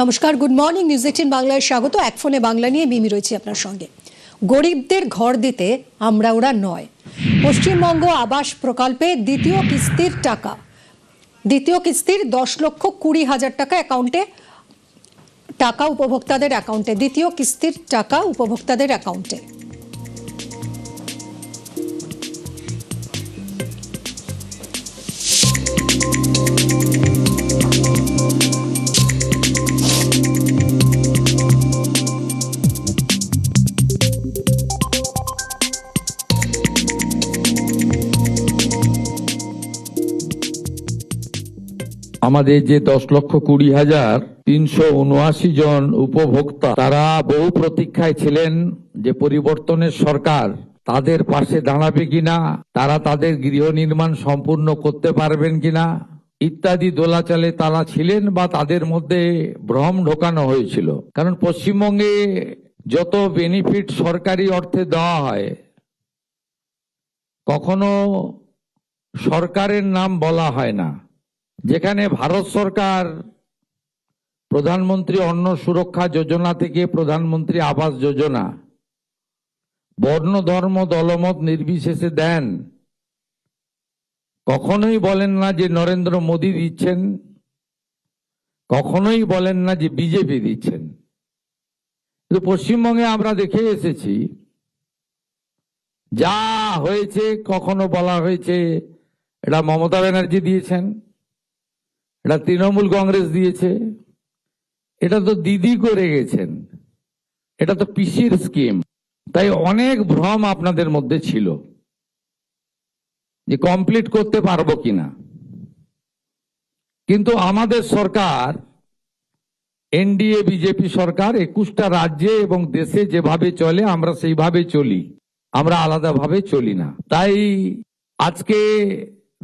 নমস্কার, good morning. News 18 বাংলায় স্বাগত। এক ফোনে বাংলা নিয়ে মিমি রয়েছে আপনার সঙ্গে। গরিবদের ঘর দিতে আমরা ওরা নয়। পশ্চিমবঙ্গ আবাস প্রকল্পে দ্বিতীয় কিস্তির 10,20,000 টাকা অ্যাকাউন্টে টাকা উপভোক্তাদের অ্যাকাউন্টে দ্বিতীয় কিস্তির টাকা উপভোক্তাদের অ্যাকাউন্টে। আমাদের যে 10,20,379 জন উপভোক্তা, তারা বহু প্রতীক্ষায় ছিলেন যে পরিবর্তনের সরকার তাদের পাশে দাঁড়াবে কিনা, তারা তাদের গৃহ নির্মাণ সম্পূর্ণ করতে পারবেন কিনা ইত্যাদি দোলাচলে তারা ছিলেন বা তাদের মধ্যে ভ্রম ঢোকানো হয়েছিল। কারণ পশ্চিমবঙ্গে যত বেনিফিট সরকারি অর্থে দেওয়া হয়, কখনো সরকারের নাম বলা হয় না। যেখানে ভারত সরকার প্রধানমন্ত্রী অন্ন সুরক্ষা যোজনা থেকে প্রধানমন্ত্রী আবাস যোজনা বর্ণ ধর্ম দলমত নির্বিশেষে দেন, কখনোই বলেন না যে নরেন্দ্র মোদী দিচ্ছেন, কখনোই বলেন না যে বিজেপি দিচ্ছেন। কিন্তু পশ্চিমবঙ্গে আমরা দেখে এসেছি যা হয়েছে, কখনো বলা হয়েছে এটা মমতা ব্যানার্জি দিয়েছেন, এটা তৃণমূল কংগ্রেস দিয়েছে, এটা তো দিদি করে গেছেন, এটা তো পিসির স্কিম। তাই অনেক ভ্রম আপনাদের মধ্যে ছিল যে কমপ্লিট করতে পারবো কিনা। কিন্তু আমাদের সরকার, এনডিএ বিজেপি সরকার 21টা রাজ্যে এবং দেশে যেভাবে চলে আমরা সেইভাবে চলি, আমরা আলাদাভাবে চলি না। তাই আজকে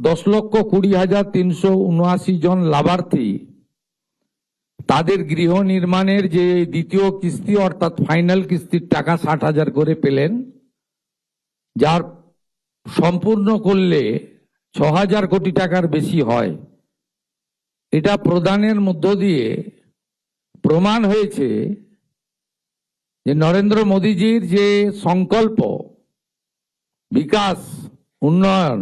10,20,379 জন লাভার্থী তাদের গৃহ নির্মাণের যে দ্বিতীয় কিস্তি অর্থাৎ ফাইনাল কিস্তির টাকা 60,000 করে পেলেন, যার সম্পূর্ণ করলে 6,000 কোটি টাকার বেশি হয়। এটা প্রদানের মধ্য দিয়ে প্রমাণ হয়েছে যে নরেন্দ্র মোদীজির যে সংকল্প বিকাশ, উন্নয়ন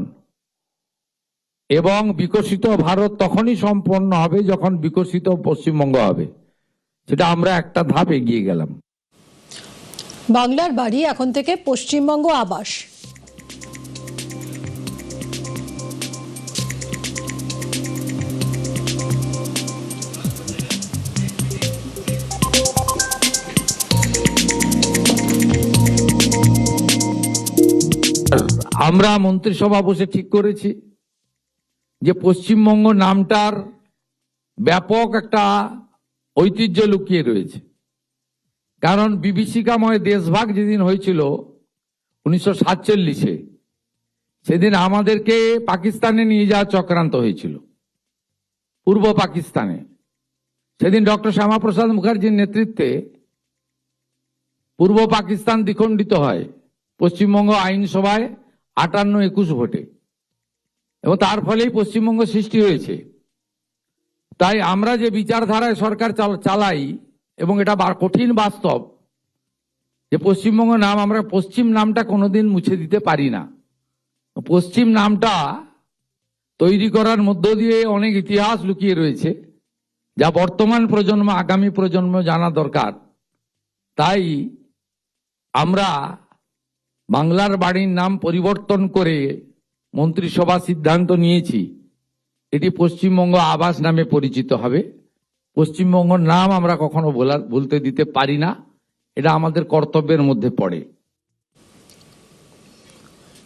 এবং বিকশিত ভারত তখনই সম্পন্ন হবে যখন বিকশিত পশ্চিমবঙ্গ হবে। সেটা আমরা একটা ধাপ এগিয়ে গেলাম। বাংলার বাড়ি এখন থেকে পশ্চিমবঙ্গ আবাস। আমরা মন্ত্রিসভা বসে ঠিক করেছি যে পশ্চিমবঙ্গ নামটার ব্যাপক একটা ঐতিহ্য লুকিয়ে রয়েছে। কারণ বিভীষিকাময় দেশভাগ যেদিন হয়েছিল 1947-এ, সেদিন আমাদেরকে পাকিস্তানে নিয়ে যাওয়ার চক্রান্ত হয়েছিল, পূর্ব পাকিস্তানে। সেদিন ডক্টর শ্যামাপ্রসাদ মুখার্জির নেতৃত্বে পূর্ব পাকিস্তান দ্বিখণ্ডিত হয় পশ্চিমবঙ্গ আইনসভায় 58-21 ভোটে, এবং তার ফলেই পশ্চিমবঙ্গ সৃষ্টি হয়েছে। তাই আমরা যে বিচারধারায় সরকার চালাই, এবং এটা কঠিন বাস্তব যে পশ্চিমবঙ্গ নাম, আমরা পশ্চিম নামটা কোনোদিন মুছে দিতে পারি না। পশ্চিম নামটা তৈরি করার মধ্য দিয়ে অনেক ইতিহাস লুকিয়ে রয়েছে, যা বর্তমান প্রজন্ম, আগামী প্রজন্ম জানা দরকার। তাই আমরা বাংলার বাড়ির নাম পরিবর্তন করে মন্ত্রিসভা সিদ্ধান্ত নিয়েছি এটি পশ্চিমবঙ্গ আবাস নামে পরিচিত হবে। পশ্চিমবঙ্গ নাম আমরা কখনো বলতে দিতে পারি না, এটা আমাদের কর্তব্যের মধ্যে পড়ে।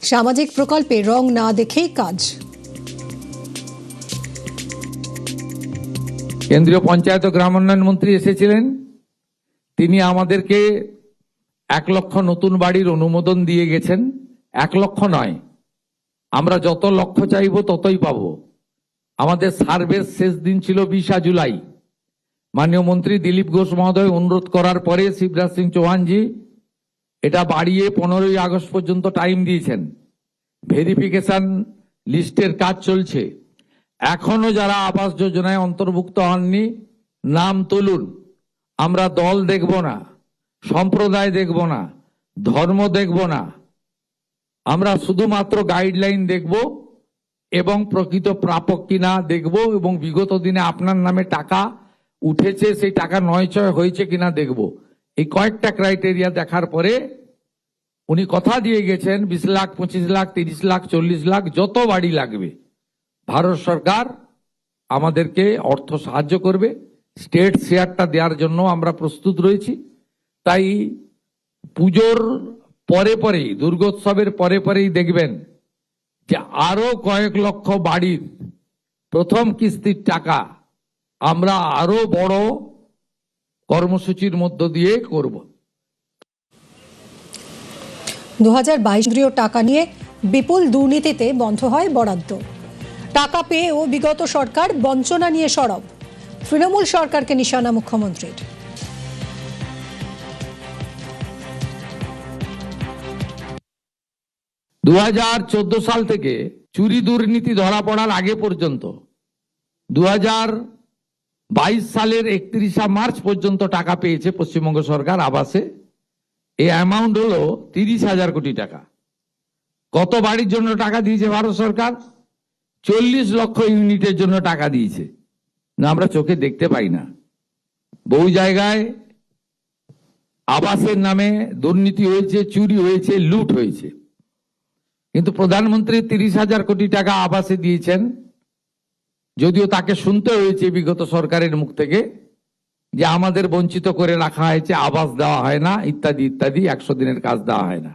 সামাজিক প্রকল্পে রং না দেখেই কাজ। কেন্দ্রীয় পঞ্চায়েত ও গ্রাম উন্নয়ন মন্ত্রী এসেছিলেন, তিনি আমাদেরকে 1 লক্ষ নতুন বাড়ির অনুমোদন দিয়ে গেছেন। 1 লক্ষ নয়, আমরা যত লক্ষ চাইব ততই পাবো। আমাদের সার্ভের শেষ দিন ছিল 20 জুলাই। মাননীয় মন্ত্রী দিলীপ ঘোষ মহোদয় অনুরোধ করার পরে শিবরাজ সিং চৌহানজি এটা বাড়িয়ে 15ই আগস্ট পর্যন্ত টাইম দিয়েছেন। ভেরিফিকেশন লিস্টের কাজ চলছে। এখনো যারা আবাস যোজনায় অন্তর্ভুক্ত হননি নাম তুলুন। আমরা দল দেখব না, সম্প্রদায় দেখব না, ধর্ম দেখব না, আমরা শুধুমাত্র গাইডলাইন দেখব এবং প্রকৃত প্রাপক কিনা দেখব, এবং বিগত দিনে আপনার নামে টাকা উঠেছে সেই টাকা নয়ছয় হয়েছে কিনা দেখব। এই কয়েকটা ক্রাইটেরিয়া দেখার পরে উনি কথা দিয়ে গেছেন 20 লাখ, 25 লাখ, 30 লাখ, 40 লাখ, যত বাড়ি লাগবে ভারত সরকার আমাদেরকে অর্থ সাহায্য করবে। স্টেট শেয়ারটা দেওয়ার জন্য আমরা প্রস্তুত রয়েছি। তাই পুজোর পরে পরেই, দুর্গোৎসবের পরে পরেই দেখবেন যে আরো কয়েক লক্ষ বাড়ির প্রথম কিস্তির টাকা আমরা আরো বড় কর্মসূচির মধ্য দিয়ে করব। 2022 কেন্দ্রীয় টাকা নিয়ে বিপুল দুর্নীতিতে বন্ধ হয় বরাদ্দ। টাকা পেয়েও বিগত সরকার বঞ্চনা নিয়ে সরব। তৃণমূল সরকারকে নিশানা মুখ্যমন্ত্রীর। 2014 সাল থেকে চুরি দুর্নীতি ধরা পড়ার আগে পর্যন্ত 2022 সালের 31 মার্চ পর্যন্ত টাকা পেয়েছে পশ্চিমবঙ্গ সরকার আবাসে। এই অ্যামাউন্ট হলো 30,000 কোটি টাকা। কত বাড়ির জন্য টাকা দিয়েছে ভারত সরকার? 40 লক্ষ ইউনিটের জন্য টাকা দিয়েছে। না, আমরা চোখে দেখতে পাই না। বহু জায়গায় আবাসের নামে দুর্নীতি হয়েছে, চুরি হয়েছে, লুট হয়েছে, কিন্তু প্রধানমন্ত্রী 30,000 কোটি টাকা আবাসে দিয়েছেন, যদিও তাকে শুনতে হয়েছে বিগত সরকারের মুখ থেকে যে আমাদের বঞ্চিত করে রাখা হয়েছে, আবাস দেওয়া হয় না, ইত্যাদি ইত্যাদি, 100 দিনের কাজ দেওয়া হয় না।